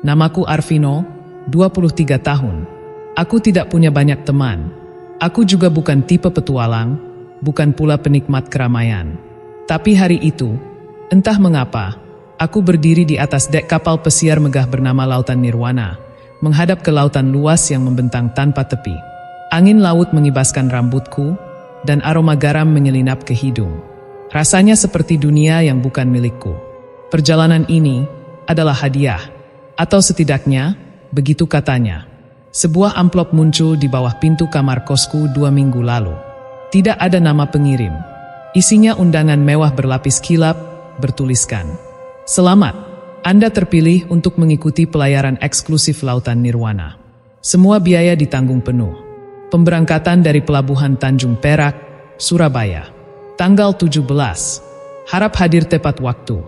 Namaku Arvino, 23 tahun. Aku tidak punya banyak teman. Aku juga bukan tipe petualang, bukan pula penikmat keramaian. Tapi hari itu, entah mengapa, aku berdiri di atas dek kapal pesiar megah bernama Lautan Nirwana, menghadap ke lautan luas yang membentang tanpa tepi. Angin laut mengibaskan rambutku, dan aroma garam menyelinap ke hidung. Rasanya seperti dunia yang bukan milikku. Perjalanan ini adalah hadiah, atau setidaknya, begitu katanya. Sebuah amplop muncul di bawah pintu kamar kosku 2 minggu lalu. Tidak ada nama pengirim. Isinya undangan mewah berlapis kilap, bertuliskan, "Selamat, Anda terpilih untuk mengikuti pelayaran eksklusif Lautan Nirwana. Semua biaya ditanggung penuh. Pemberangkatan dari Pelabuhan Tanjung Perak, Surabaya. Tanggal 17. Harap hadir tepat waktu."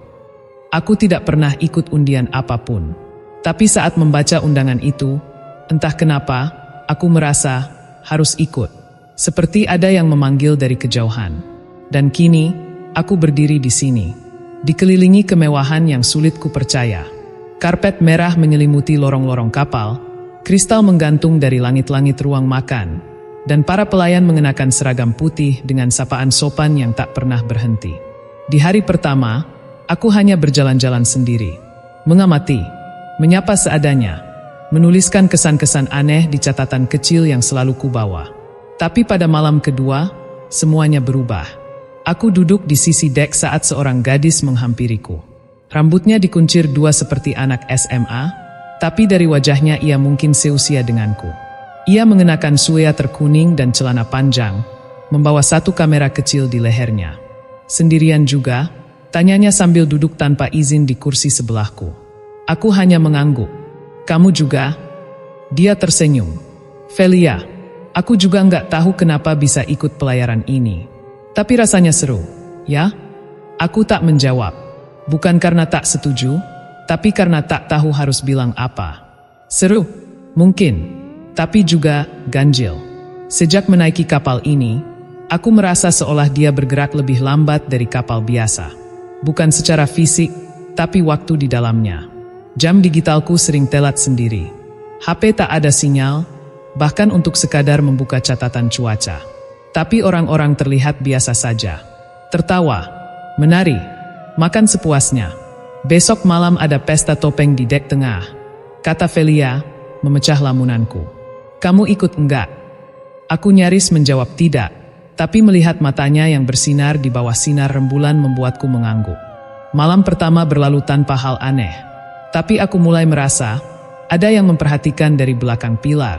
Aku tidak pernah ikut undian apapun. Tapi saat membaca undangan itu, entah kenapa, aku merasa harus ikut. Seperti ada yang memanggil dari kejauhan. Dan kini, aku berdiri di sini. Dikelilingi kemewahan yang sulit ku percaya. Karpet merah menyelimuti lorong-lorong kapal, kristal menggantung dari langit-langit ruang makan, dan para pelayan mengenakan seragam putih dengan sapaan sopan yang tak pernah berhenti. Di hari pertama, aku hanya berjalan-jalan sendiri. Mengamati, menyapa seadanya, menuliskan kesan-kesan aneh di catatan kecil yang selalu kubawa. Tapi pada malam kedua, semuanya berubah. Aku duduk di sisi dek saat seorang gadis menghampiriku. Rambutnya dikuncir 2 seperti anak SMA, tapi dari wajahnya ia mungkin seusia denganku. Ia mengenakan sweater kuning dan celana panjang, membawa 1 kamera kecil di lehernya. Sendirian juga, tanyanya sambil duduk tanpa izin di kursi sebelahku. Aku hanya mengangguk. "Kamu juga?" Dia tersenyum. "Velia, aku juga nggak tahu kenapa bisa ikut pelayaran ini. Tapi rasanya seru, ya?" Aku tak menjawab. Bukan karena tak setuju, tapi karena tak tahu harus bilang apa. Seru, mungkin, tapi juga ganjil. Sejak menaiki kapal ini, aku merasa seolah dia bergerak lebih lambat dari kapal biasa. Bukan secara fisik, tapi waktu di dalamnya. Jam digitalku sering telat sendiri. HP tak ada sinyal, bahkan untuk sekadar membuka catatan cuaca. Tapi orang-orang terlihat biasa saja. Tertawa, menari, makan sepuasnya. "Besok malam ada pesta topeng di dek tengah," kata Velia, memecah lamunanku. "Kamu ikut enggak?" Aku nyaris menjawab tidak, tapi melihat matanya yang bersinar di bawah sinar rembulan membuatku mengangguk. Malam pertama berlalu tanpa hal aneh. Tapi aku mulai merasa, ada yang memperhatikan dari belakang pilar.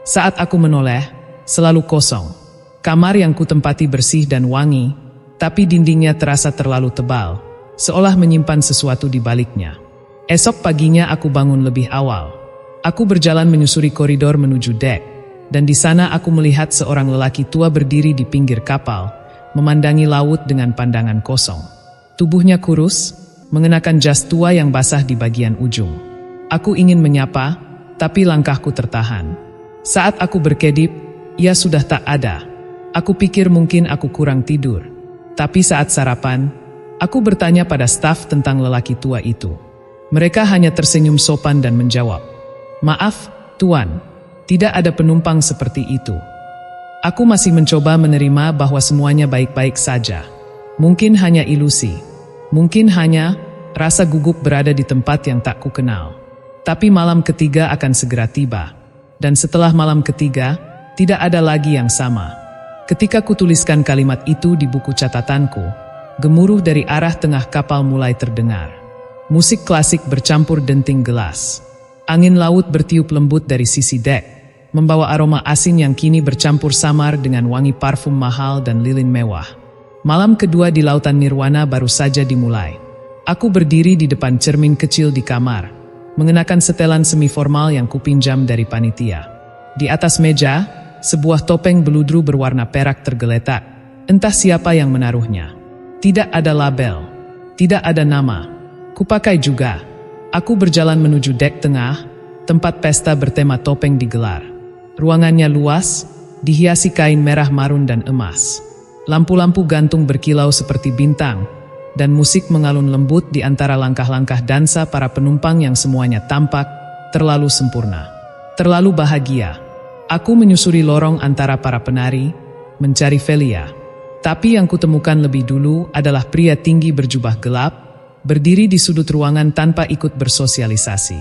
Saat aku menoleh, selalu kosong. Kamar yang kutempati bersih dan wangi, tapi dindingnya terasa terlalu tebal, seolah menyimpan sesuatu di baliknya. Esok paginya aku bangun lebih awal. Aku berjalan menyusuri koridor menuju dek, dan di sana aku melihat seorang lelaki tua berdiri di pinggir kapal, memandangi laut dengan pandangan kosong. Tubuhnya kurus, mengenakan jas tua yang basah di bagian ujung. Aku ingin menyapa, tapi langkahku tertahan. Saat aku berkedip, ia sudah tak ada. Aku pikir mungkin aku kurang tidur. Tapi saat sarapan, aku bertanya pada staf tentang lelaki tua itu. Mereka hanya tersenyum sopan dan menjawab, "Maaf, Tuan, tidak ada penumpang seperti itu." Aku masih mencoba menerima bahwa semuanya baik-baik saja. Mungkin hanya ilusi. Mungkin hanya rasa gugup berada di tempat yang tak kukenal. Tapi malam ketiga akan segera tiba. Dan setelah malam ketiga, tidak ada lagi yang sama. Ketika kutuliskan kalimat itu di buku catatanku, gemuruh dari arah tengah kapal mulai terdengar. Musik klasik bercampur denting gelas. Angin laut bertiup lembut dari sisi dek, membawa aroma asin yang kini bercampur samar dengan wangi parfum mahal dan lilin mewah. Malam kedua di Lautan Nirwana baru saja dimulai. Aku berdiri di depan cermin kecil di kamar, mengenakan setelan semi-formal yang kupinjam dari panitia. Di atas meja, sebuah topeng beludru berwarna perak tergeletak. Entah siapa yang menaruhnya. Tidak ada label, tidak ada nama. Kupakai juga. Aku berjalan menuju dek tengah, tempat pesta bertema topeng digelar. Ruangannya luas, dihiasi kain merah marun dan emas. Lampu-lampu gantung berkilau seperti bintang, dan musik mengalun lembut di antara langkah-langkah dansa para penumpang yang semuanya tampak terlalu sempurna, terlalu bahagia. Aku menyusuri lorong antara para penari, mencari Velia. Tapi yang kutemukan lebih dulu adalah pria tinggi berjubah gelap, berdiri di sudut ruangan tanpa ikut bersosialisasi.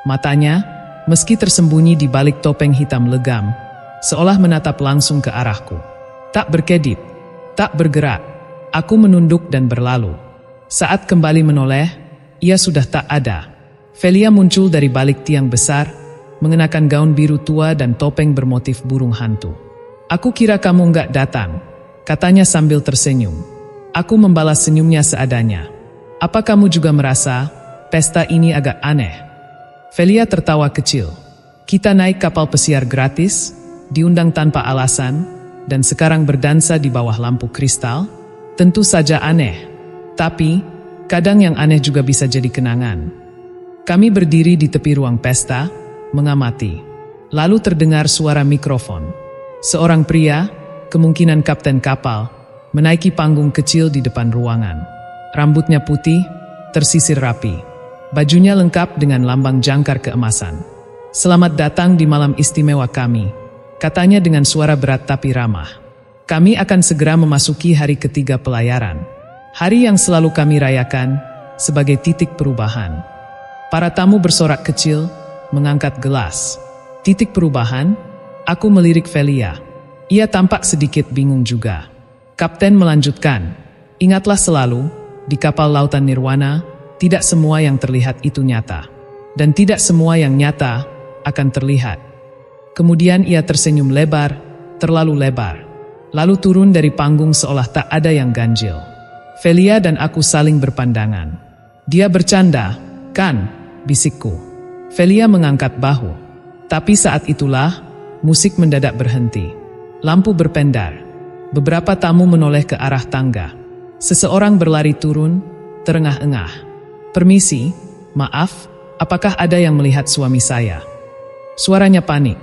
Matanya, meski tersembunyi di balik topeng hitam legam, seolah menatap langsung ke arahku. Tak berkedip, tak bergerak. Aku menunduk dan berlalu. Saat kembali menoleh, ia sudah tak ada. Velia muncul dari balik tiang besar, mengenakan gaun biru tua dan topeng bermotif burung hantu. "Aku kira kamu nggak datang," katanya sambil tersenyum. Aku membalas senyumnya seadanya. "Apa kamu juga merasa pesta ini agak aneh?" Velia tertawa kecil. "Kita naik kapal pesiar gratis, diundang tanpa alasan, dan sekarang berdansa di bawah lampu kristal? Tentu saja aneh. Tapi, kadang yang aneh juga bisa jadi kenangan." Kami berdiri di tepi ruang pesta, mengamati. Lalu terdengar suara mikrofon. Seorang pria, kemungkinan kapten kapal, menaiki panggung kecil di depan ruangan. Rambutnya putih, tersisir rapi. Bajunya lengkap dengan lambang jangkar keemasan. "Selamat datang di malam istimewa kami," katanya dengan suara berat tapi ramah. "Kami akan segera memasuki hari ketiga pelayaran. Hari yang selalu kami rayakan sebagai titik perubahan." Para tamu bersorak kecil, mengangkat gelas. "Titik perubahan?" Aku melirik Velia. Ia tampak sedikit bingung juga. Kapten melanjutkan, "Ingatlah selalu, di kapal lautan Nirwana, tidak semua yang terlihat itu nyata. Dan tidak semua yang nyata akan terlihat." Kemudian ia tersenyum lebar, terlalu lebar. Lalu turun dari panggung seolah tak ada yang ganjil. Velia dan aku saling berpandangan. "Dia bercanda, kan?" bisikku. Velia mengangkat bahu. Tapi saat itulah, musik mendadak berhenti. Lampu berpendar. Beberapa tamu menoleh ke arah tangga. Seseorang berlari turun, terengah-engah. "Permisi, maaf, apakah ada yang melihat suami saya?" Suaranya panik.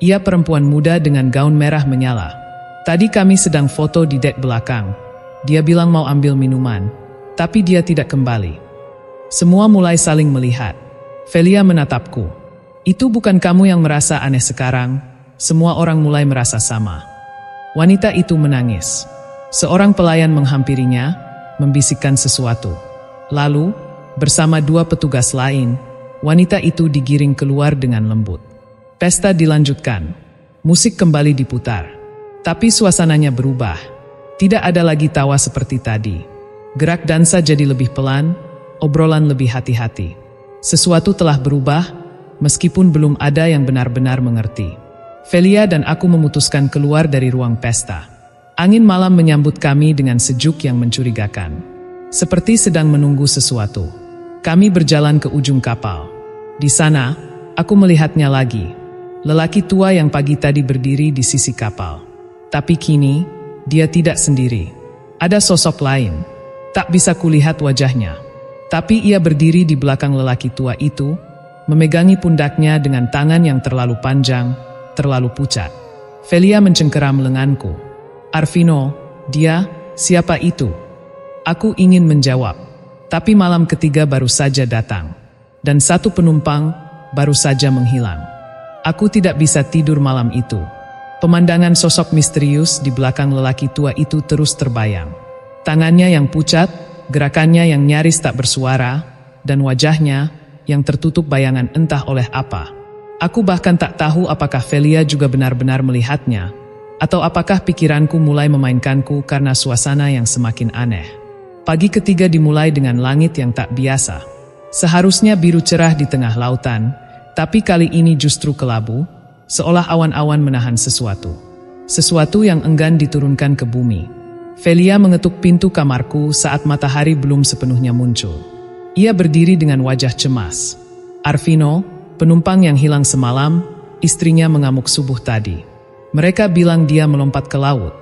Ia perempuan muda dengan gaun merah menyala. "Tadi kami sedang foto di dek belakang. Dia bilang mau ambil minuman, tapi dia tidak kembali." Semua mulai saling melihat. Velia menatapku. "Itu bukan kamu yang merasa aneh sekarang, semua orang mulai merasa sama." Wanita itu menangis. Seorang pelayan menghampirinya, membisikkan sesuatu. Lalu, bersama dua petugas lain, wanita itu digiring keluar dengan lembut. Pesta dilanjutkan. Musik kembali diputar. Tapi suasananya berubah. Tidak ada lagi tawa seperti tadi. Gerak dansa jadi lebih pelan, obrolan lebih hati-hati. Sesuatu telah berubah, meskipun belum ada yang benar-benar mengerti. Velia dan aku memutuskan keluar dari ruang pesta. Angin malam menyambut kami dengan sejuk yang mencurigakan. Seperti sedang menunggu sesuatu. Kami berjalan ke ujung kapal. Di sana, aku melihatnya lagi. Lelaki tua yang pagi tadi berdiri di sisi kapal. Tapi kini, dia tidak sendiri. Ada sosok lain. Tak bisa kulihat wajahnya. Tapi ia berdiri di belakang lelaki tua itu, memegangi pundaknya dengan tangan yang terlalu panjang, terlalu pucat. Velia mencengkeram lenganku. "Arvino, dia, siapa itu?" Aku ingin menjawab, tapi malam ketiga baru saja datang. Dan satu penumpang baru saja menghilang. Aku tidak bisa tidur malam itu. Pemandangan sosok misterius di belakang lelaki tua itu terus terbayang. Tangannya yang pucat, gerakannya yang nyaris tak bersuara, dan wajahnya yang tertutup bayangan entah oleh apa. Aku bahkan tak tahu apakah Velia juga benar-benar melihatnya, atau apakah pikiranku mulai memainkanku karena suasana yang semakin aneh. Pagi ketiga dimulai dengan langit yang tak biasa. Seharusnya biru cerah di tengah lautan, tapi kali ini justru kelabu, seolah awan-awan menahan sesuatu. Sesuatu yang enggan diturunkan ke bumi. Velia mengetuk pintu kamarku saat matahari belum sepenuhnya muncul. Ia berdiri dengan wajah cemas. "Arvino, penumpang yang hilang semalam, istrinya mengamuk subuh tadi. Mereka bilang dia melompat ke laut.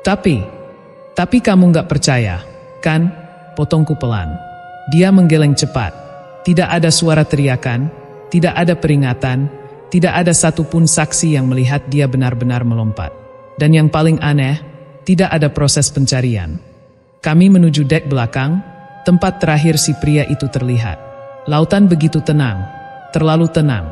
Tapi kamu nggak percaya, kan?" Potongku pelan. Dia menggeleng cepat. Tidak ada suara teriakan, tidak ada peringatan, tidak ada satupun saksi yang melihat dia benar-benar melompat. Dan yang paling aneh, tidak ada proses pencarian. Kami menuju dek belakang, tempat terakhir si pria itu terlihat. Lautan begitu tenang, terlalu tenang.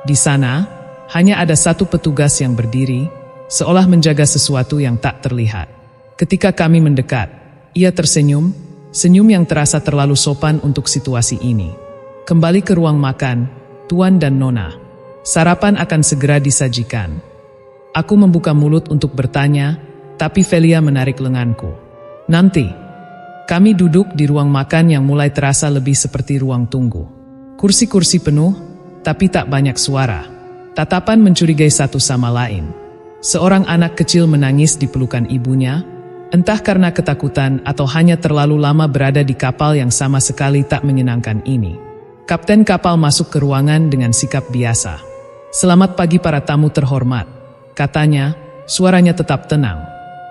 Di sana, hanya ada satu petugas yang berdiri, seolah menjaga sesuatu yang tak terlihat. Ketika kami mendekat, ia tersenyum, senyum yang terasa terlalu sopan untuk situasi ini. Kembali ke ruang makan, Tuan dan Nona. Sarapan akan segera disajikan. Aku membuka mulut untuk bertanya, tapi Velia menarik lenganku. Nanti. Kami duduk di ruang makan yang mulai terasa lebih seperti ruang tunggu. Kursi-kursi penuh, tapi tak banyak suara. Tatapan mencurigai satu sama lain. Seorang anak kecil menangis di pelukan ibunya, entah karena ketakutan atau hanya terlalu lama berada di kapal yang sama sekali tak menyenangkan ini. Kapten kapal masuk ke ruangan dengan sikap biasa. "Selamat pagi para tamu terhormat," katanya, suaranya tetap tenang.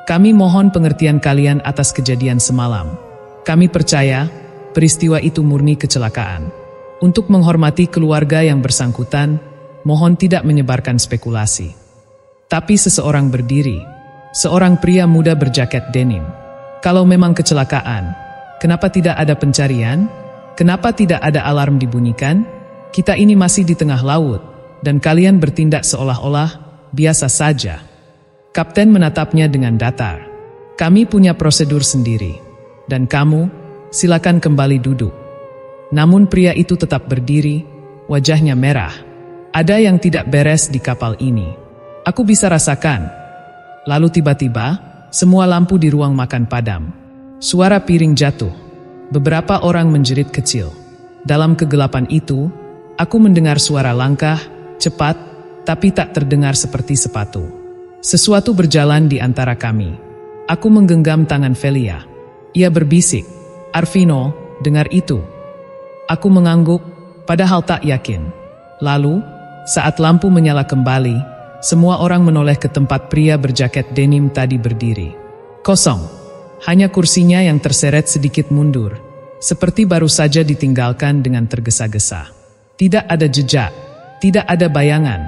"Kami mohon pengertian kalian atas kejadian semalam. Kami percaya peristiwa itu murni kecelakaan. Untuk menghormati keluarga yang bersangkutan, mohon tidak menyebarkan spekulasi." Tapi seseorang berdiri, seorang pria muda berjaket denim. "Kalau memang kecelakaan, kenapa tidak ada pencarian? Kenapa tidak ada alarm dibunyikan? Kita ini masih di tengah laut, dan kalian bertindak seolah-olah biasa saja." Kapten menatapnya dengan datar. "Kami punya prosedur sendiri. Dan kamu, silakan kembali duduk." Namun pria itu tetap berdiri, wajahnya merah. Ada yang tidak beres di kapal ini. Aku bisa rasakan. Lalu tiba-tiba, semua lampu di ruang makan padam. Suara piring jatuh. Beberapa orang menjerit kecil. Dalam kegelapan itu, aku mendengar suara langkah, cepat, tapi tak terdengar seperti sepatu. Sesuatu berjalan di antara kami. Aku menggenggam tangan Velia. Ia berbisik, "Arvino, dengar itu." Aku mengangguk, padahal tak yakin. Lalu, saat lampu menyala kembali, semua orang menoleh ke tempat pria berjaket denim tadi berdiri. Kosong. Hanya kursinya yang terseret sedikit mundur, seperti baru saja ditinggalkan dengan tergesa-gesa. Tidak ada jejak, tidak ada bayangan,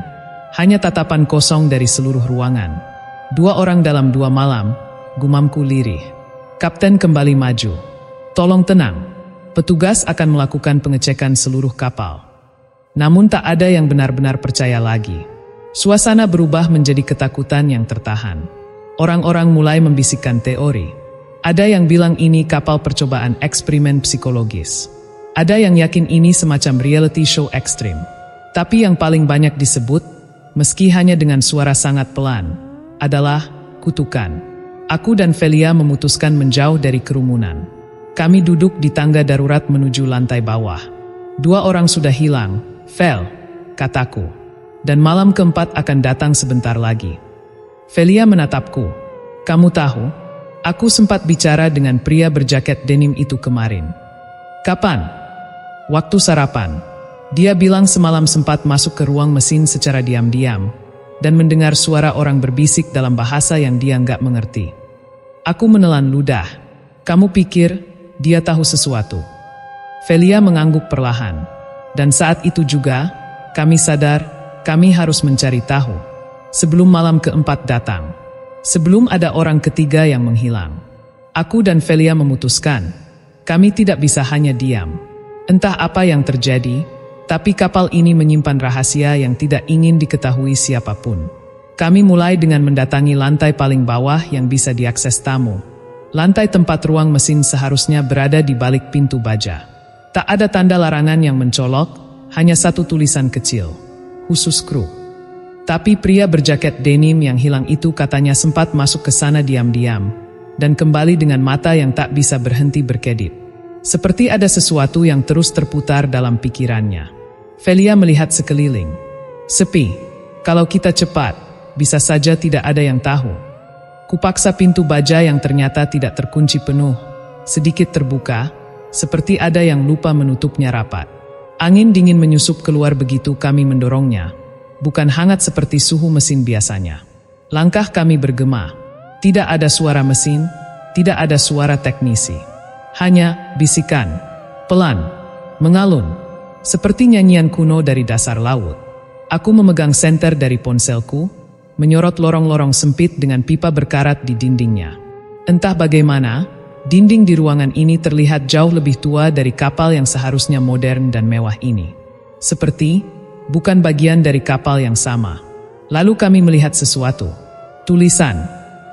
hanya tatapan kosong dari seluruh ruangan. 2 orang dalam 2 malam, gumamku lirih. Kapten kembali maju. "Tolong tenang. Petugas akan melakukan pengecekan seluruh kapal." Namun tak ada yang benar-benar percaya lagi. Suasana berubah menjadi ketakutan yang tertahan. Orang-orang mulai membisikkan teori. Ada yang bilang ini kapal percobaan eksperimen psikologis. Ada yang yakin ini semacam reality show ekstrim. Tapi yang paling banyak disebut, meski hanya dengan suara sangat pelan, adalah kutukan. Aku dan Velia memutuskan menjauh dari kerumunan. Kami duduk di tangga darurat menuju lantai bawah. 2 orang sudah hilang, Vel, kataku. Dan malam keempat akan datang sebentar lagi. Velia menatapku. "Kamu tahu, aku sempat bicara dengan pria berjaket denim itu kemarin." "Kapan?" "Waktu sarapan. Dia bilang semalam sempat masuk ke ruang mesin secara diam-diam dan mendengar suara orang berbisik dalam bahasa yang dia nggak mengerti." Aku menelan ludah. "Kamu pikir dia tahu sesuatu?" Velia mengangguk perlahan. Dan saat itu juga, kami sadar kami harus mencari tahu. Sebelum malam keempat datang. Sebelum ada orang ketiga yang menghilang. Aku dan Velia memutuskan, kami tidak bisa hanya diam. Entah apa yang terjadi, tapi kapal ini menyimpan rahasia yang tidak ingin diketahui siapapun. Kami mulai dengan mendatangi lantai paling bawah yang bisa diakses tamu. Lantai tempat ruang mesin seharusnya berada di balik pintu baja. Tak ada tanda larangan yang mencolok, hanya satu tulisan kecil, "Khusus kru." Tapi pria berjaket denim yang hilang itu katanya sempat masuk ke sana diam-diam, dan kembali dengan mata yang tak bisa berhenti berkedip. Seperti ada sesuatu yang terus terputar dalam pikirannya. Velia melihat sekeliling. Sepi. Kalau kita cepat, bisa saja tidak ada yang tahu. Kupaksa pintu baja yang ternyata tidak terkunci penuh, sedikit terbuka, seperti ada yang lupa menutupnya rapat. Angin dingin menyusup keluar begitu kami mendorongnya, bukan hangat seperti suhu mesin biasanya. Langkah kami bergema. Tidak ada suara mesin, tidak ada suara teknisi. Hanya bisikan, pelan, mengalun, seperti nyanyian kuno dari dasar laut. Aku memegang senter dari ponselku, menyorot lorong-lorong sempit dengan pipa berkarat di dindingnya. Entah bagaimana, dinding di ruangan ini terlihat jauh lebih tua dari kapal yang seharusnya modern dan mewah ini. Seperti bukan bagian dari kapal yang sama. Lalu kami melihat sesuatu. Tulisan.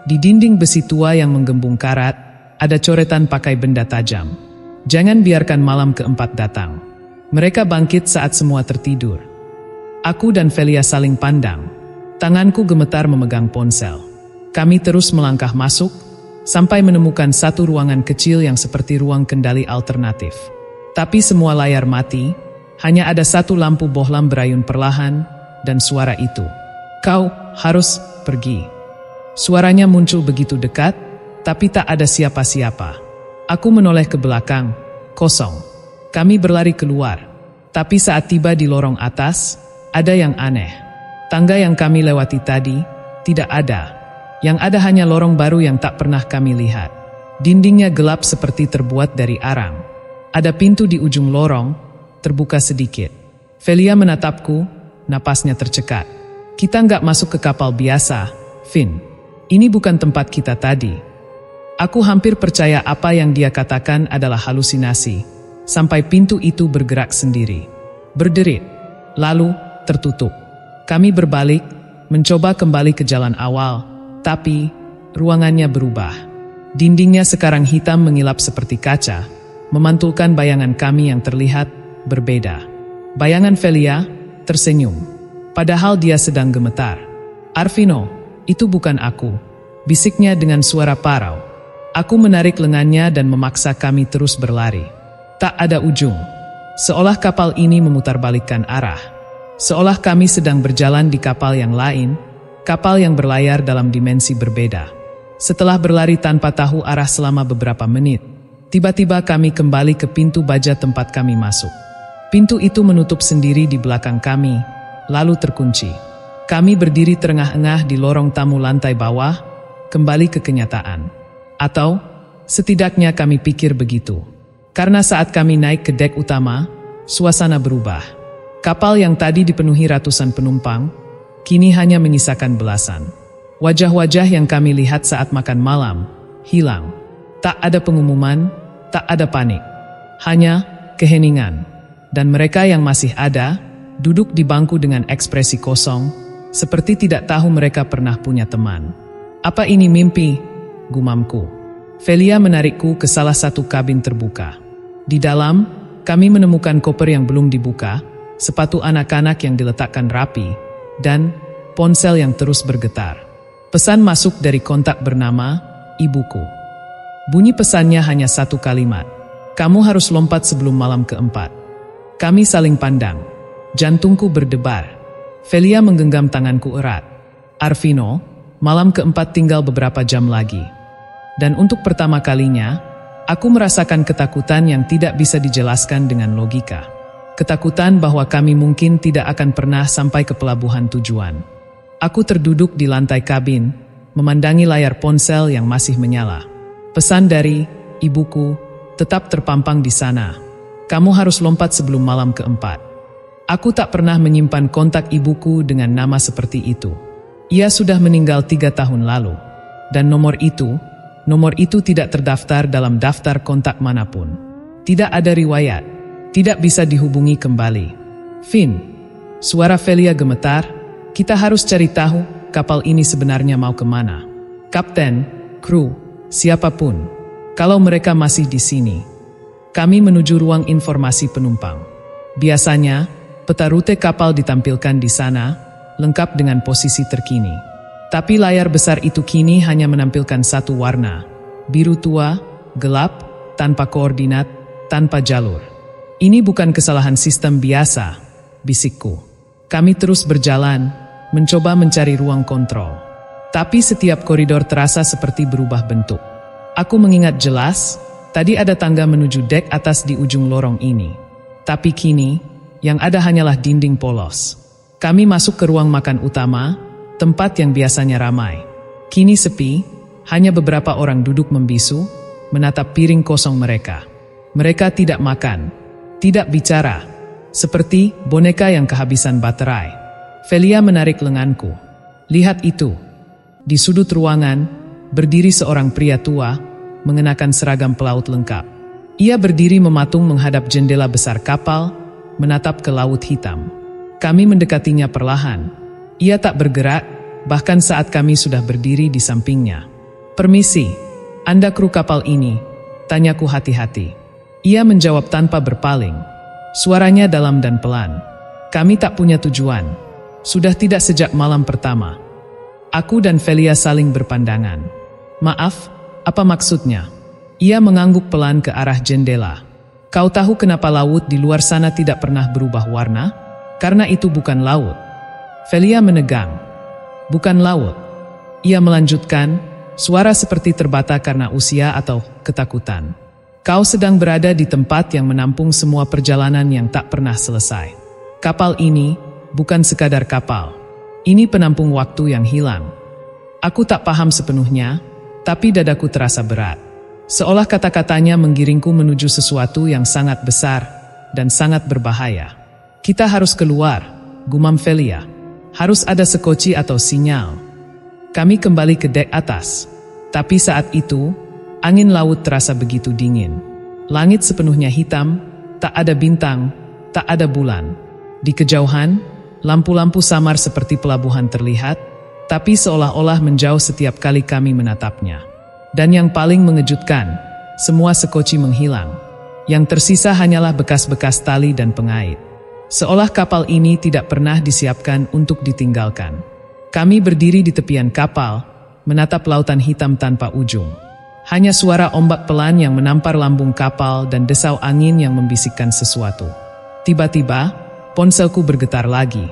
Di dinding besi tua yang menggembung karat, ada coretan pakai benda tajam. Jangan biarkan malam keempat datang. Mereka bangkit saat semua tertidur. Aku dan Velia saling pandang. Tanganku gemetar memegang ponsel. Kami terus melangkah masuk, sampai menemukan satu ruangan kecil yang seperti ruang kendali alternatif. Tapi semua layar mati, hanya ada satu lampu bohlam berayun perlahan, dan suara itu. Kau harus pergi. Suaranya muncul begitu dekat, tapi tak ada siapa-siapa. Aku menoleh ke belakang, kosong. Kami berlari keluar, tapi saat tiba di lorong atas, ada yang aneh. Tangga yang kami lewati tadi, tidak ada. Yang ada hanya lorong baru yang tak pernah kami lihat. Dindingnya gelap seperti terbuat dari arang. Ada pintu di ujung lorong, terbuka sedikit. Velia menatapku, napasnya tercekat. Kita nggak masuk ke kapal biasa, Finn. Ini bukan tempat kita tadi. Aku hampir percaya apa yang dia katakan adalah halusinasi, sampai pintu itu bergerak sendiri. Berderit, lalu tertutup. Kami berbalik, mencoba kembali ke jalan awal, tapi ruangannya berubah. Dindingnya sekarang hitam mengilap seperti kaca, memantulkan bayangan kami yang terlihat berbeda. Bayangan Velia tersenyum, padahal dia sedang gemetar. Arvino, itu bukan aku, bisiknya dengan suara parau. Aku menarik lengannya dan memaksa kami terus berlari. Tak ada ujung, seolah kapal ini memutarbalikkan arah. Seolah kami sedang berjalan di kapal yang lain, kapal yang berlayar dalam dimensi berbeda. Setelah berlari tanpa tahu arah selama beberapa menit, tiba-tiba kami kembali ke pintu baja tempat kami masuk. Pintu itu menutup sendiri di belakang kami, lalu terkunci. Kami berdiri terengah-engah di lorong tamu lantai bawah, kembali ke kenyataan. Atau, setidaknya kami pikir begitu. Karena saat kami naik ke dek utama, suasana berubah. Kapal yang tadi dipenuhi ratusan penumpang, kini hanya menyisakan belasan. Wajah-wajah yang kami lihat saat makan malam, hilang. Tak ada pengumuman, tak ada panik. Hanya keheningan. Dan mereka yang masih ada, duduk di bangku dengan ekspresi kosong, seperti tidak tahu mereka pernah punya teman. Apa ini mimpi? Gumamku. Velia menarikku ke salah satu kabin terbuka. Di dalam, kami menemukan koper yang belum dibuka, sepatu anak-anak yang diletakkan rapi, dan ponsel yang terus bergetar. Pesan masuk dari kontak bernama ibuku. Bunyi pesannya hanya satu kalimat. Kamu harus lompat sebelum malam keempat. Kami saling pandang. Jantungku berdebar. Velia menggenggam tanganku erat. Arvino, malam keempat tinggal beberapa jam lagi. Dan untuk pertama kalinya, aku merasakan ketakutan yang tidak bisa dijelaskan dengan logika. Ketakutan bahwa kami mungkin tidak akan pernah sampai ke pelabuhan tujuan. Aku terduduk di lantai kabin, memandangi layar ponsel yang masih menyala. Pesan dari ibuku tetap terpampang di sana. Kamu harus lompat sebelum malam keempat. Aku tak pernah menyimpan kontak ibuku dengan nama seperti itu. Ia sudah meninggal 3 tahun lalu. Dan nomor itu tidak terdaftar dalam daftar kontak manapun. Tidak ada riwayat. Tidak bisa dihubungi kembali. Finn, suara Velia gemetar, kita harus cari tahu kapal ini sebenarnya mau kemana. Kapten, kru, siapapun, kalau mereka masih di sini. Kami menuju ruang informasi penumpang. Biasanya, peta rute kapal ditampilkan di sana, lengkap dengan posisi terkini. Tapi layar besar itu kini hanya menampilkan satu warna, biru tua, gelap, tanpa koordinat, tanpa jalur. Ini bukan kesalahan sistem biasa, bisikku. Kami terus berjalan, mencoba mencari ruang kontrol. Tapi setiap koridor terasa seperti berubah bentuk. Aku mengingat jelas, tadi ada tangga menuju dek atas di ujung lorong ini. Tapi kini, yang ada hanyalah dinding polos. Kami masuk ke ruang makan utama, tempat yang biasanya ramai. Kini sepi, hanya beberapa orang duduk membisu, menatap piring kosong mereka. Mereka tidak makan. Tidak bicara, seperti boneka yang kehabisan baterai. Velia menarik lenganku. Lihat itu. Di sudut ruangan, berdiri seorang pria tua, mengenakan seragam pelaut lengkap. Ia berdiri mematung menghadap jendela besar kapal, menatap ke laut hitam. Kami mendekatinya perlahan. Ia tak bergerak, bahkan saat kami sudah berdiri di sampingnya. "Permisi, Anda kru kapal ini?" tanyaku hati-hati. Ia menjawab tanpa berpaling. Suaranya dalam dan pelan. "Kami tak punya tujuan. Sudah tidak sejak malam pertama." Aku dan Felia saling berpandangan. "Maaf, apa maksudnya?" Ia mengangguk pelan ke arah jendela. "Kau tahu kenapa laut di luar sana tidak pernah berubah warna? Karena itu bukan laut." Felia menegang. "Bukan laut." Ia melanjutkan, suara seperti terbata karena usia atau ketakutan. "Kau sedang berada di tempat yang menampung semua perjalanan yang tak pernah selesai. Kapal ini bukan sekadar kapal. Ini penampung waktu yang hilang." Aku tak paham sepenuhnya, tapi dadaku terasa berat. Seolah kata-katanya menggiringku menuju sesuatu yang sangat besar dan sangat berbahaya. "Kita harus keluar," gumam Felia. "Harus ada sekoci atau sinyal." Kami kembali ke dek atas. Tapi saat itu, angin laut terasa begitu dingin. Langit sepenuhnya hitam, tak ada bintang, tak ada bulan. Di kejauhan, lampu-lampu samar seperti pelabuhan terlihat, tapi seolah-olah menjauh setiap kali kami menatapnya. Dan yang paling mengejutkan, semua sekoci menghilang. Yang tersisa hanyalah bekas-bekas tali dan pengait. Seolah kapal ini tidak pernah disiapkan untuk ditinggalkan. Kami berdiri di tepian kapal, menatap lautan hitam tanpa ujung. Hanya suara ombak pelan yang menampar lambung kapal dan desau angin yang membisikkan sesuatu. Tiba-tiba, ponselku bergetar lagi.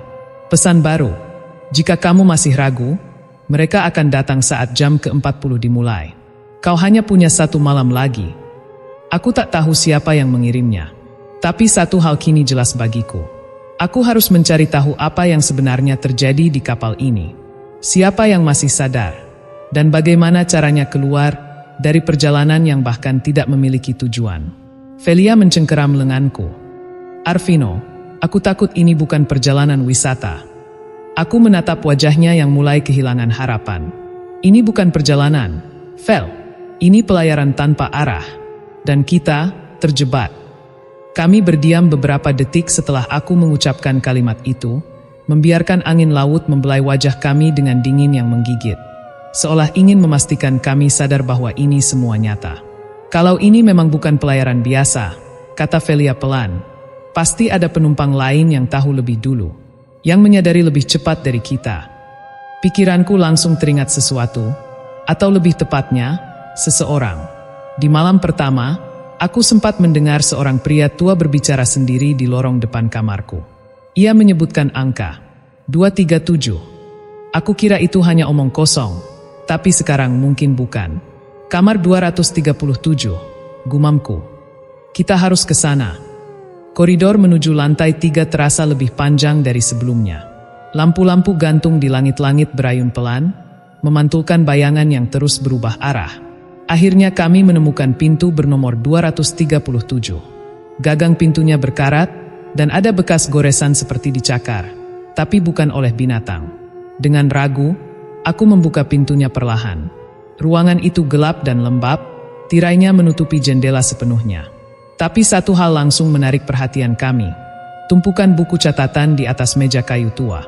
"Pesan baru. Jika kamu masih ragu, mereka akan datang saat jam ke-40 dimulai. Kau hanya punya 1 malam lagi." Aku tak tahu siapa yang mengirimnya. Tapi satu hal kini jelas bagiku. Aku harus mencari tahu apa yang sebenarnya terjadi di kapal ini. Siapa yang masih sadar? Dan bagaimana caranya keluar dari perjalanan yang bahkan tidak memiliki tujuan. Felia mencengkeram lenganku. "Arvino, aku takut ini bukan perjalanan wisata." Aku menatap wajahnya yang mulai kehilangan harapan. "Ini bukan perjalanan, Fel. Ini pelayaran tanpa arah. Dan kita terjebak." Kami berdiam beberapa detik setelah aku mengucapkan kalimat itu, membiarkan angin laut membelai wajah kami dengan dingin yang menggigit. Seolah ingin memastikan kami sadar bahwa ini semua nyata. "Kalau ini memang bukan pelayaran biasa," kata Felia pelan, "pasti ada penumpang lain yang tahu lebih dulu, yang menyadari lebih cepat dari kita." Pikiranku langsung teringat sesuatu, atau lebih tepatnya, seseorang. Di malam pertama, aku sempat mendengar seorang pria tua berbicara sendiri di lorong depan kamarku. Ia menyebutkan angka 237. Aku kira itu hanya omong kosong, tapi sekarang mungkin bukan. "Kamar 237, gumamku. "Kita harus ke sana." Koridor menuju lantai 3 terasa lebih panjang dari sebelumnya. Lampu-lampu gantung di langit-langit berayun pelan, memantulkan bayangan yang terus berubah arah. Akhirnya kami menemukan pintu bernomor 237. Gagang pintunya berkarat, dan ada bekas goresan seperti dicakar, tapi bukan oleh binatang. Dengan ragu, aku membuka pintunya perlahan. Ruangan itu gelap dan lembab, tirainya menutupi jendela sepenuhnya. Tapi satu hal langsung menarik perhatian kami. Tumpukan buku catatan di atas meja kayu tua.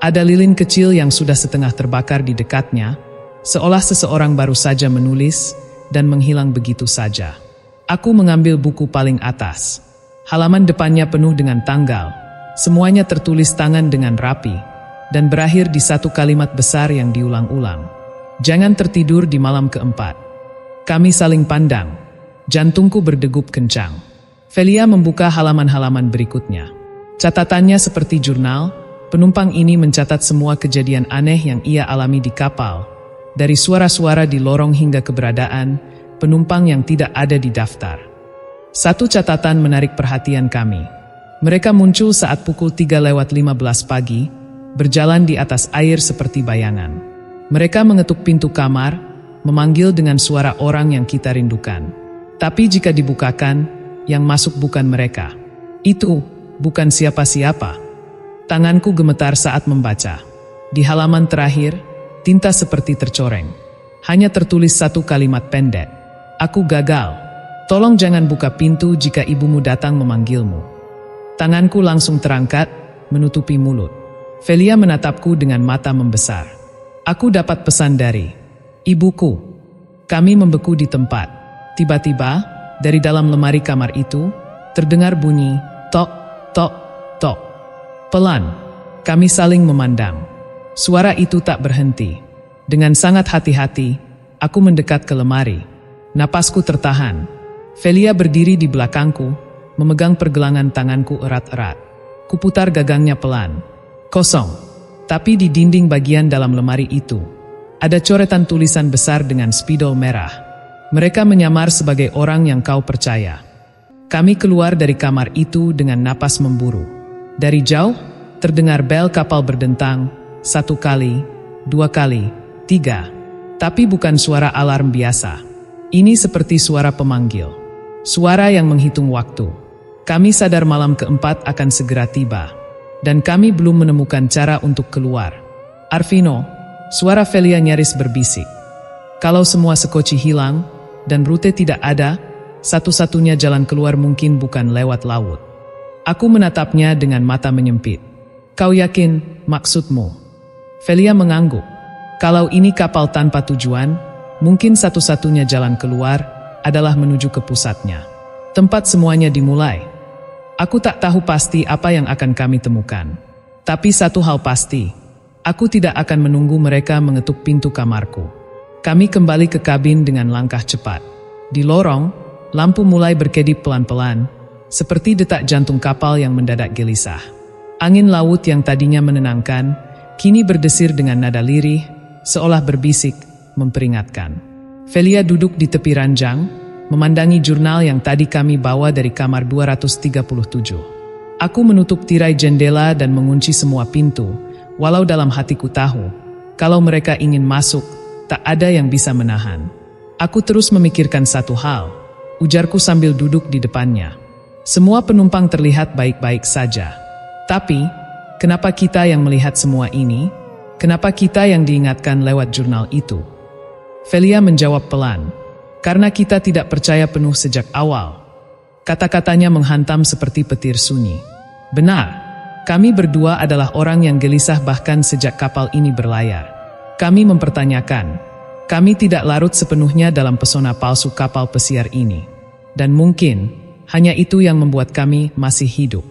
Ada lilin kecil yang sudah setengah terbakar di dekatnya, seolah seseorang baru saja menulis dan menghilang begitu saja. Aku mengambil buku paling atas. Halaman depannya penuh dengan tanggal. Semuanya tertulis tangan dengan rapi, dan berakhir di satu kalimat besar yang diulang-ulang. "Jangan tertidur di malam keempat." Kami saling pandang. Jantungku berdegup kencang. Felia membuka halaman-halaman berikutnya. Catatannya seperti jurnal, penumpang ini mencatat semua kejadian aneh yang ia alami di kapal. Dari suara-suara di lorong hingga keberadaan penumpang yang tidak ada di daftar. Satu catatan menarik perhatian kami. Mereka muncul saat pukul 3:15 pagi, berjalan di atas air seperti bayangan. Mereka mengetuk pintu kamar, memanggil dengan suara orang yang kita rindukan. Tapi jika dibukakan, yang masuk bukan mereka. Itu bukan siapa-siapa. Tanganku gemetar saat membaca. Di halaman terakhir, tinta seperti tercoreng. Hanya tertulis satu kalimat pendek. Aku gagal. Tolong jangan buka pintu jika ibumu datang memanggilmu. Tanganku langsung terangkat, menutupi mulut. Velia menatapku dengan mata membesar. Aku dapat pesan dari ibuku. Kami membeku di tempat. Tiba-tiba, dari dalam lemari kamar itu, terdengar bunyi tok, tok, tok. Pelan, kami saling memandang. Suara itu tak berhenti. Dengan sangat hati-hati, aku mendekat ke lemari. Napasku tertahan. Velia berdiri di belakangku, memegang pergelangan tanganku erat-erat. Kuputar gagangnya pelan. Kosong. Tapi di dinding bagian dalam lemari itu, ada coretan tulisan besar dengan spidol merah. Mereka menyamar sebagai orang yang kau percaya. Kami keluar dari kamar itu dengan napas memburu. Dari jauh, terdengar bel kapal berdentang, 1 kali, 2 kali, 3. Tapi bukan suara alarm biasa. Ini seperti suara pemanggil. Suara yang menghitung waktu. Kami sadar malam keempat akan segera tiba. Dan kami belum menemukan cara untuk keluar. Arvino, suara Velia nyaris berbisik. Kalau semua sekoci hilang, dan rute tidak ada, satu-satunya jalan keluar mungkin bukan lewat laut. Aku menatapnya dengan mata menyempit. Kau yakin, maksudmu? Velia mengangguk. Kalau ini kapal tanpa tujuan, mungkin satu-satunya jalan keluar adalah menuju ke pusatnya. Tempat semuanya dimulai. Aku tak tahu pasti apa yang akan kami temukan. Tapi satu hal pasti, aku tidak akan menunggu mereka mengetuk pintu kamarku. Kami kembali ke kabin dengan langkah cepat. Di lorong, lampu mulai berkedip pelan-pelan, seperti detak jantung kapal yang mendadak gelisah. Angin laut yang tadinya menenangkan, kini berdesir dengan nada lirih, seolah berbisik, memperingatkan. Velia duduk di tepi ranjang, memandangi jurnal yang tadi kami bawa dari kamar 237. Aku menutup tirai jendela dan mengunci semua pintu, walau dalam hatiku tahu, kalau mereka ingin masuk, tak ada yang bisa menahan. Aku terus memikirkan satu hal, ujarku sambil duduk di depannya. Semua penumpang terlihat baik-baik saja. Tapi, kenapa kita yang melihat semua ini? Kenapa kita yang diingatkan lewat jurnal itu? Velia menjawab pelan, karena kita tidak percaya penuh sejak awal. Kata-katanya menghantam seperti petir sunyi. Benar, kami berdua adalah orang yang gelisah bahkan sejak kapal ini berlayar. Kami mempertanyakan, kami tidak larut sepenuhnya dalam pesona palsu kapal pesiar ini. Dan mungkin, hanya itu yang membuat kami masih hidup.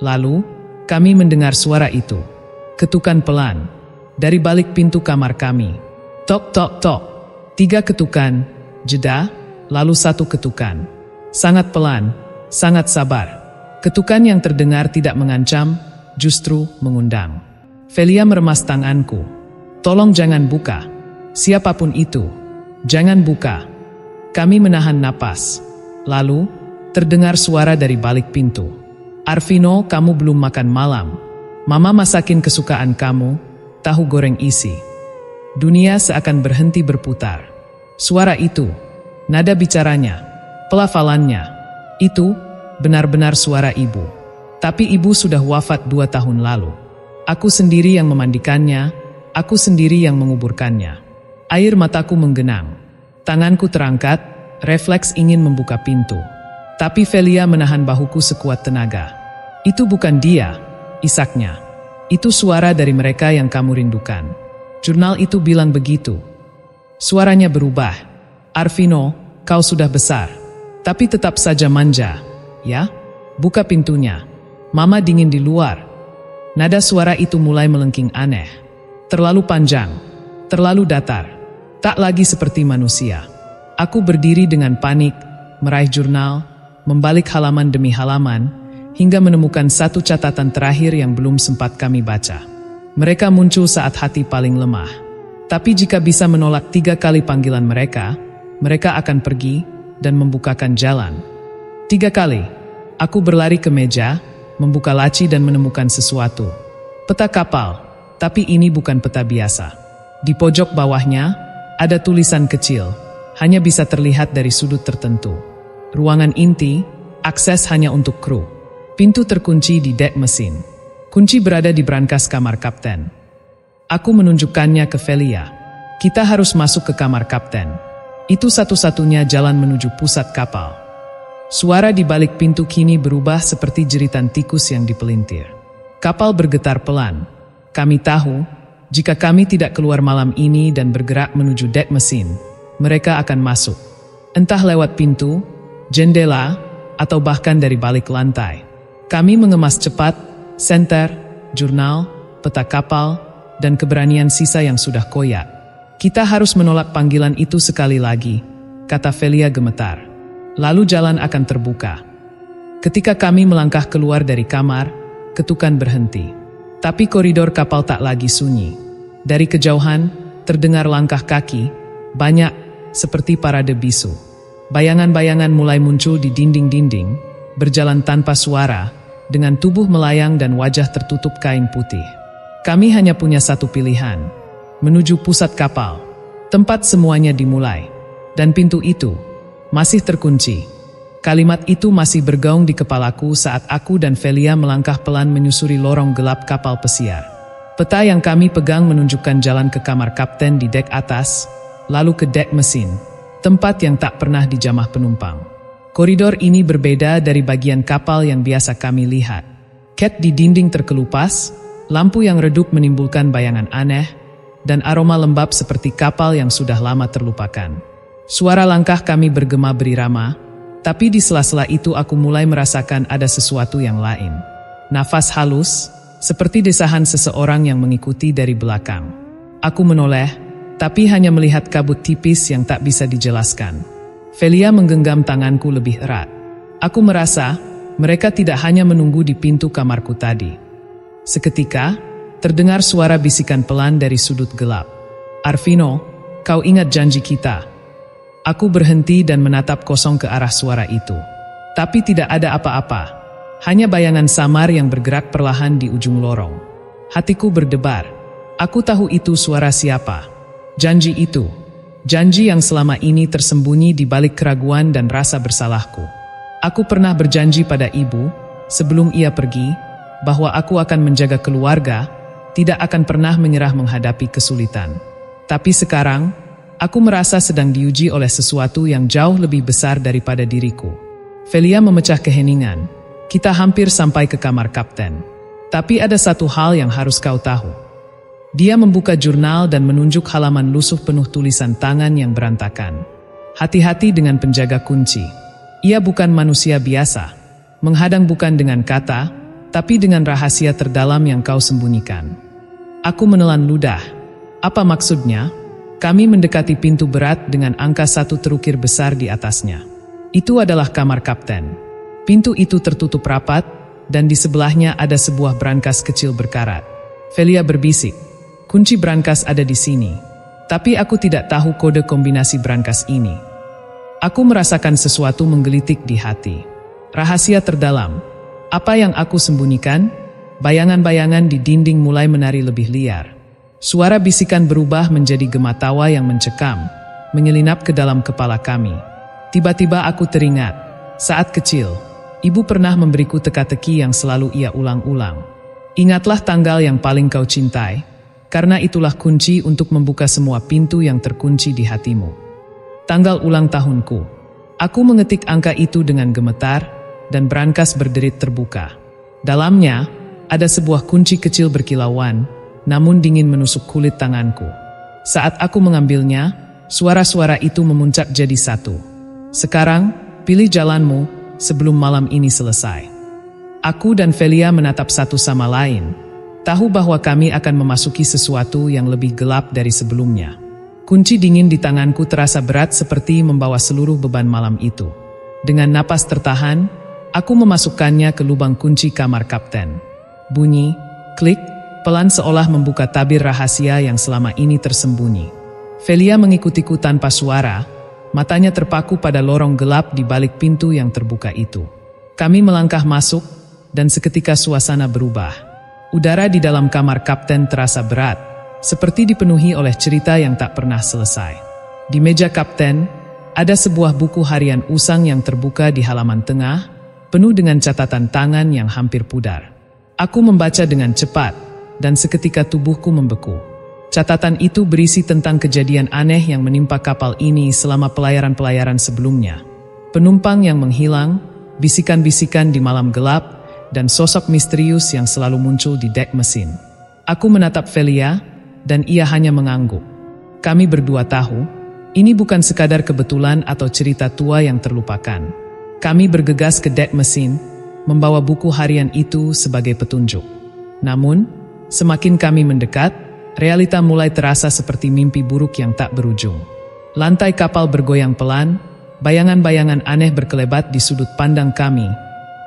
Lalu, kami mendengar suara itu. Ketukan pelan, dari balik pintu kamar kami. Tok, tok, tok. 3 ketukan, jeda, lalu 1 ketukan. Sangat pelan, sangat sabar. Ketukan yang terdengar tidak mengancam, justru mengundang. Velia meremas tanganku. Tolong jangan buka. Siapapun itu, jangan buka. Kami menahan napas. Lalu, terdengar suara dari balik pintu. Arvino, kamu belum makan malam. Mama masakin kesukaan kamu, tahu goreng isi. Dunia seakan berhenti berputar. Suara itu, nada bicaranya, pelafalannya, itu benar-benar suara ibu. Tapi ibu sudah wafat 2 tahun lalu. Aku sendiri yang memandikannya, aku sendiri yang menguburkannya. Air mataku menggenang. Tanganku terangkat, refleks ingin membuka pintu. Tapi Velia menahan bahuku sekuat tenaga. Itu bukan dia, isaknya. Itu suara dari mereka yang kamu rindukan. Jurnal itu bilang begitu. Suaranya berubah. Arvino, kau sudah besar. Tapi tetap saja manja. Ya? Buka pintunya. Mama dingin di luar. Nada suara itu mulai melengking aneh. Terlalu panjang. Terlalu datar. Tak lagi seperti manusia. Aku berdiri dengan panik, meraih jurnal, membalik halaman demi halaman, hingga menemukan satu catatan terakhir yang belum sempat kami baca. Mereka muncul saat hati paling lemah. Tapi jika bisa menolak 3 kali panggilan mereka, mereka akan pergi dan membukakan jalan. 3 kali, aku berlari ke meja, membuka laci dan menemukan sesuatu. Peta kapal, tapi ini bukan peta biasa. Di pojok bawahnya, ada tulisan kecil, hanya bisa terlihat dari sudut tertentu. Ruangan inti, akses hanya untuk kru. Pintu terkunci di dek mesin. Kunci berada di brankas kamar kapten. Aku menunjukkannya ke Velia. Kita harus masuk ke kamar kapten. Itu satu-satunya jalan menuju pusat kapal. Suara di balik pintu kini berubah seperti jeritan tikus yang dipelintir. Kapal bergetar pelan. Kami tahu, jika kami tidak keluar malam ini dan bergerak menuju dek mesin, mereka akan masuk. Entah lewat pintu, jendela, atau bahkan dari balik lantai. Kami mengemas cepat, senter, jurnal, peta kapal, dan keberanian sisa yang sudah koyak. Kita harus menolak panggilan itu sekali lagi, kata Velia gemetar. Lalu jalan akan terbuka. Ketika kami melangkah keluar dari kamar, ketukan berhenti. Tapi koridor kapal tak lagi sunyi. Dari kejauhan, terdengar langkah kaki, banyak, seperti parade bisu. Bayangan-bayangan mulai muncul di dinding-dinding, berjalan tanpa suara, dengan tubuh melayang dan wajah tertutup kain putih. Kami hanya punya satu pilihan, menuju pusat kapal, tempat semuanya dimulai. Dan pintu itu masih terkunci. Kalimat itu masih bergaung di kepalaku saat aku dan Velia melangkah pelan menyusuri lorong gelap kapal pesiar. Peta yang kami pegang menunjukkan jalan ke kamar kapten di dek atas, lalu ke dek mesin, tempat yang tak pernah dijamah penumpang. Koridor ini berbeda dari bagian kapal yang biasa kami lihat. Cat di dinding terkelupas, lampu yang redup menimbulkan bayangan aneh, dan aroma lembab seperti kapal yang sudah lama terlupakan. Suara langkah kami bergema berirama, tapi di sela-sela itu aku mulai merasakan ada sesuatu yang lain. Nafas halus, seperti desahan seseorang yang mengikuti dari belakang. Aku menoleh, tapi hanya melihat kabut tipis yang tak bisa dijelaskan. Velia menggenggam tanganku lebih erat. Aku merasa mereka tidak hanya menunggu di pintu kamarku tadi. Seketika, terdengar suara bisikan pelan dari sudut gelap. Arvino, kau ingat janji kita? Aku berhenti dan menatap kosong ke arah suara itu. Tapi tidak ada apa-apa. Hanya bayangan samar yang bergerak perlahan di ujung lorong. Hatiku berdebar. Aku tahu itu suara siapa. Janji itu, janji yang selama ini tersembunyi di balik keraguan dan rasa bersalahku. Aku pernah berjanji pada ibu, sebelum ia pergi, bahwa aku akan menjaga keluarga, tidak akan pernah menyerah menghadapi kesulitan. Tapi sekarang, aku merasa sedang diuji oleh sesuatu yang jauh lebih besar daripada diriku. Velia memecah keheningan. Kita hampir sampai ke kamar kapten. Tapi ada satu hal yang harus kau tahu. Dia membuka jurnal dan menunjuk halaman lusuh penuh tulisan tangan yang berantakan. Hati-hati dengan penjaga kunci. Ia bukan manusia biasa. Menghadang bukan dengan kata, tapi dengan rahasia terdalam yang kau sembunyikan. Aku menelan ludah. Apa maksudnya? Kami mendekati pintu berat dengan angka 1 terukir besar di atasnya. Itu adalah kamar kapten. Pintu itu tertutup rapat, dan di sebelahnya ada sebuah brankas kecil berkarat. Velia berbisik. Kunci brankas ada di sini, tapi aku tidak tahu kode kombinasi brankas ini. Aku merasakan sesuatu menggelitik di hati. Rahasia terdalam. Apa yang aku sembunyikan? Bayangan-bayangan di dinding mulai menari lebih liar. Suara bisikan berubah menjadi gema tawa yang mencekam, menyelinap ke dalam kepala kami. Tiba-tiba aku teringat, saat kecil, ibu pernah memberiku teka-teki yang selalu ia ulang-ulang. Ingatlah tanggal yang paling kau cintai, karena itulah kunci untuk membuka semua pintu yang terkunci di hatimu. Tanggal ulang tahunku. Aku mengetik angka itu dengan gemetar, dan brankas berderit terbuka. Dalamnya, ada sebuah kunci kecil berkilauan, namun dingin menusuk kulit tanganku. Saat aku mengambilnya, suara-suara itu memuncak jadi satu. Sekarang, pilih jalanmu, sebelum malam ini selesai. Aku dan Velia menatap satu sama lain, tahu bahwa kami akan memasuki sesuatu yang lebih gelap dari sebelumnya. Kunci dingin di tanganku terasa berat seperti membawa seluruh beban malam itu. Dengan napas tertahan, aku memasukkannya ke lubang kunci kamar kapten. Bunyi, klik, pelan seolah membuka tabir rahasia yang selama ini tersembunyi. Velia mengikutiku tanpa suara, matanya terpaku pada lorong gelap di balik pintu yang terbuka itu. Kami melangkah masuk, dan seketika suasana berubah. Udara di dalam kamar kapten terasa berat, seperti dipenuhi oleh cerita yang tak pernah selesai. Di meja kapten, ada sebuah buku harian usang yang terbuka di halaman tengah, penuh dengan catatan tangan yang hampir pudar. Aku membaca dengan cepat, dan seketika tubuhku membeku. Catatan itu berisi tentang kejadian aneh yang menimpa kapal ini selama pelayaran-pelayaran sebelumnya. Penumpang yang menghilang, bisikan-bisikan di malam gelap, dan sosok misterius yang selalu muncul di dek mesin. Aku menatap Velia, dan ia hanya mengangguk. Kami berdua tahu, ini bukan sekadar kebetulan atau cerita tua yang terlupakan. Kami bergegas ke dek mesin, membawa buku harian itu sebagai petunjuk. Namun, semakin kami mendekat, realita mulai terasa seperti mimpi buruk yang tak berujung. Lantai kapal bergoyang pelan, bayangan-bayangan aneh berkelebat di sudut pandang kami,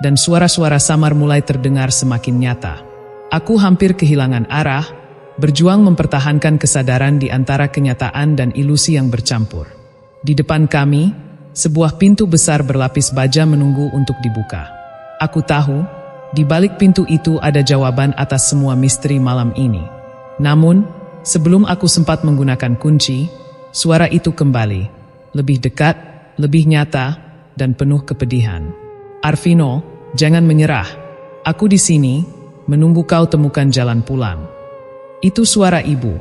dan suara-suara samar mulai terdengar semakin nyata. Aku hampir kehilangan arah, berjuang mempertahankan kesadaran di antara kenyataan dan ilusi yang bercampur. Di depan kami, sebuah pintu besar berlapis baja menunggu untuk dibuka. Aku tahu, di balik pintu itu ada jawaban atas semua misteri malam ini. Namun, sebelum aku sempat menggunakan kunci, suara itu kembali, lebih dekat, lebih nyata, dan penuh kepedihan. Arvino, jangan menyerah. Aku di sini, menunggu kau temukan jalan pulang. Itu suara ibu.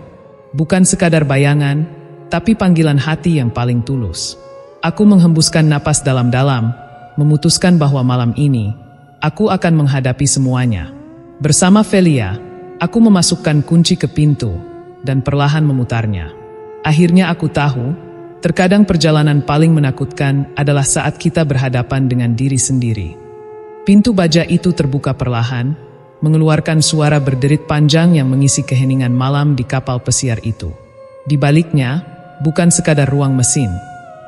Bukan sekadar bayangan, tapi panggilan hati yang paling tulus. Aku menghembuskan napas dalam-dalam, memutuskan bahwa malam ini, aku akan menghadapi semuanya. Bersama Velia, aku memasukkan kunci ke pintu, dan perlahan memutarnya. Akhirnya aku tahu, terkadang perjalanan paling menakutkan adalah saat kita berhadapan dengan diri sendiri. Pintu baja itu terbuka perlahan, mengeluarkan suara berderit panjang yang mengisi keheningan malam di kapal pesiar itu. Di baliknya, bukan sekadar ruang mesin,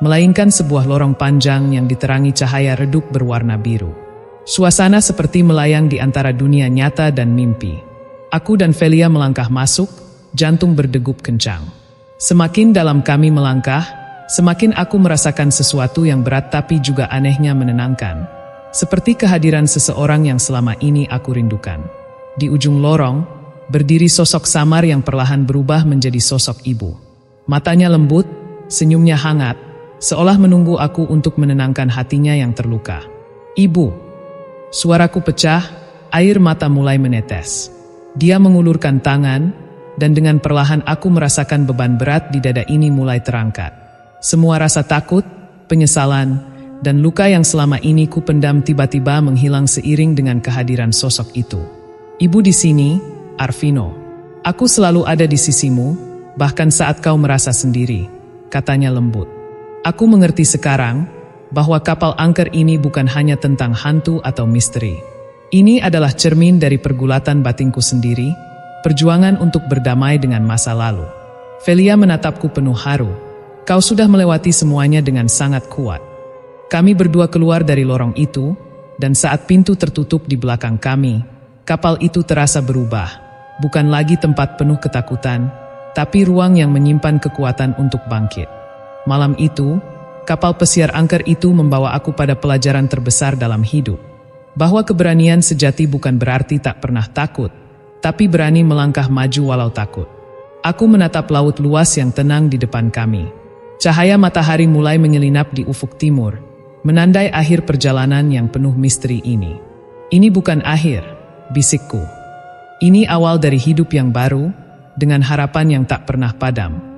melainkan sebuah lorong panjang yang diterangi cahaya redup berwarna biru. Suasana seperti melayang di antara dunia nyata dan mimpi. Aku dan Velia melangkah masuk, jantung berdegup kencang. Semakin dalam kami melangkah, semakin aku merasakan sesuatu yang berat tapi juga anehnya menenangkan. Seperti kehadiran seseorang yang selama ini aku rindukan. Di ujung lorong, berdiri sosok samar yang perlahan berubah menjadi sosok ibu. Matanya lembut, senyumnya hangat, seolah menunggu aku untuk menenangkan hatinya yang terluka. Ibu. Suaraku pecah, air mata mulai menetes. Dia mengulurkan tangan, dan dengan perlahan aku merasakan beban berat di dada ini mulai terangkat. Semua rasa takut, penyesalan, dan luka yang selama ini ku pendam tiba-tiba menghilang seiring dengan kehadiran sosok itu. Ibu di sini, Arvino. Aku selalu ada di sisimu, bahkan saat kau merasa sendiri, katanya lembut. Aku mengerti sekarang, bahwa kapal angker ini bukan hanya tentang hantu atau misteri. Ini adalah cermin dari pergulatan batinku sendiri, perjuangan untuk berdamai dengan masa lalu. Velia menatapku penuh haru. Kau sudah melewati semuanya dengan sangat kuat. Kami berdua keluar dari lorong itu, dan saat pintu tertutup di belakang kami, kapal itu terasa berubah. Bukan lagi tempat penuh ketakutan, tapi ruang yang menyimpan kekuatan untuk bangkit. Malam itu, kapal pesiar angker itu membawa aku pada pelajaran terbesar dalam hidup. Bahwa keberanian sejati bukan berarti tak pernah takut, tapi berani melangkah maju walau takut. Aku menatap laut luas yang tenang di depan kami. Cahaya matahari mulai menyelinap di ufuk timur, menandai akhir perjalanan yang penuh misteri ini. Ini bukan akhir, bisikku. Ini awal dari hidup yang baru, dengan harapan yang tak pernah padam.